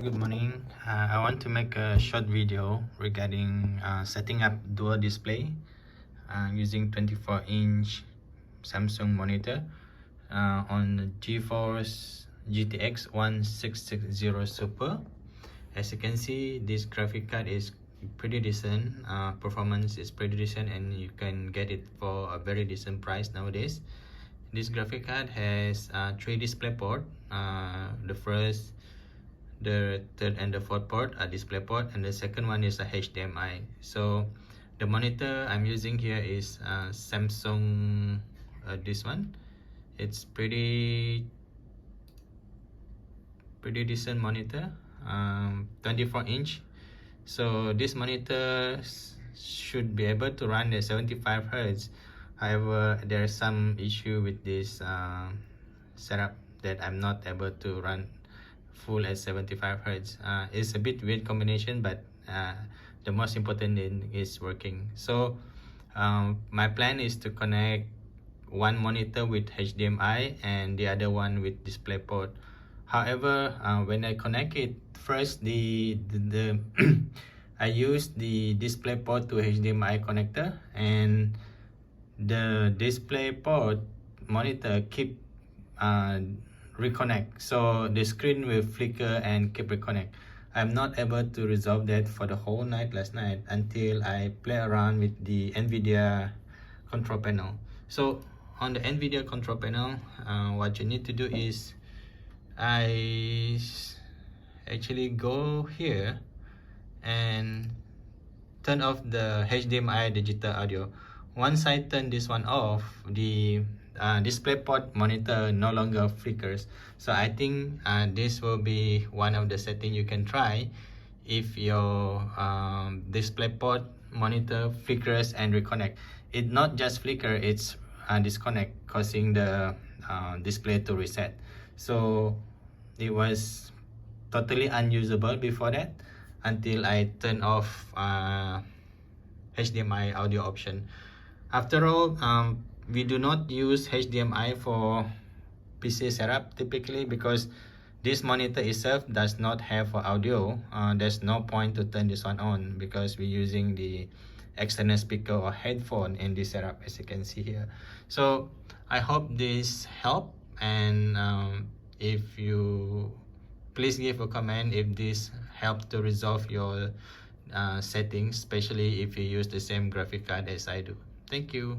Good morning. I want to make a short video regarding setting up dual display using 24-inch Samsung monitor on the GeForce GTX 1660 Super. As you can see, this graphic card is pretty decent. Performance is pretty decent, and you can get it for a very decent price nowadays. This graphic card has 3 display port. The first, the third and the fourth port are display port, and the second one is a HDMI. So the monitor I'm using here is Samsung, this one. It's pretty decent monitor, 24-inch. So this monitor should be able to run at 75 Hz. However, there's some issue with this setup that I'm not able to run full at 75 Hz. It's a bit weird combination, but the most important thing is working. So my plan is to connect one monitor with HDMI and the other one with DisplayPort. However, when I connect it, first the I use the DisplayPort to HDMI connector, and the DisplayPort monitor keep reconnect, so the screen will flicker and keep reconnect. I'm not able to resolve that for the whole night last night until I play around with the NVIDIA control panel. So on the NVIDIA control panel, what you need to do is I actually go here and turn off the HDMI digital audio. Once I turn this one off, the DisplayPort monitor no longer flickers. So I think this will be one of the settings you can try if your DisplayPort monitor flickers and reconnect. It not just flicker, it's disconnect, causing the display to reset. So it was totally unusable before that until I turn off HDMI audio option. After all, we do not use HDMI for PC setup typically because this monitor itself does not have audio. There's no point to turn this one on because we're using the external speaker or headphone in this setup, as you can see here. So I hope this helped, and if you please give a comment if this helps to resolve your settings, especially if you use the same graphic card as I do. Thank you.